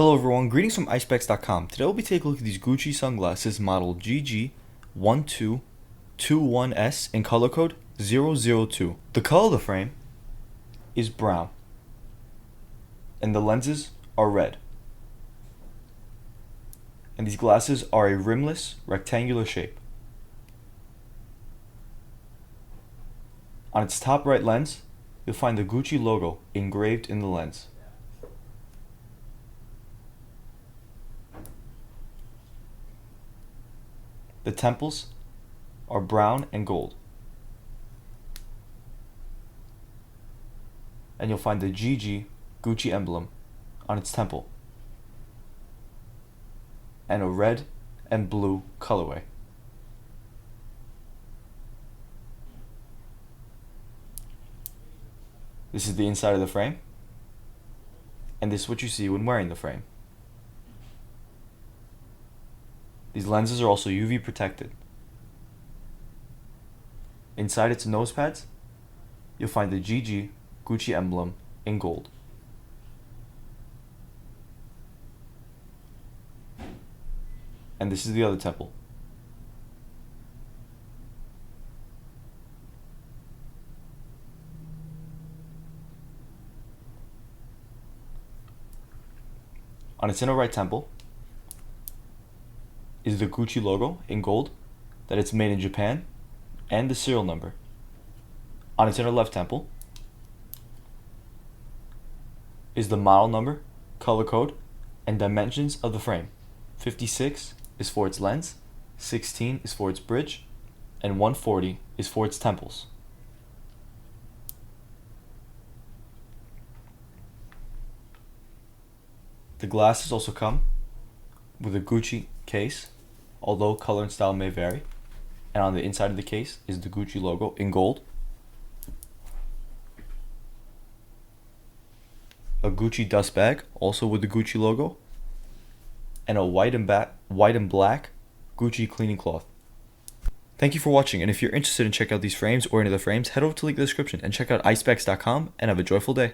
Hello everyone, greetings from Eyespecs.com. Today we'll be taking a look at these Gucci sunglasses model GG1221S in color code 002. The color of the frame is brown and the lenses are red. And these glasses are a rimless rectangular shape. On its top right lens, you'll find the Gucci logo engraved in the lens. The temples are brown and gold. And you'll find the GG Gucci emblem on its temple. And a red and blue colorway. This is the inside of the frame. And this is what you see when wearing the frame. These lenses are also UV protected. Inside its nose pads, you'll find the GG Gucci emblem in gold. And this is the other temple. On its inner right temple is the Gucci logo in gold, that it's made in Japan, and the serial number. On its inner left temple is the model number, color code, and dimensions of the frame. 56 is for its lens, 16 is for its bridge, and 140 is for its temples. The glasses also come with a Gucci case, although color and style may vary. And on the inside of the case is the Gucci logo in gold. A Gucci dust bag, also with the Gucci logo. And a white and black Gucci cleaning cloth. Thank you for watching, and if you're interested in checking out these frames or any other frames, head over to the link in the description and check out Eyespecs.com and have a joyful day.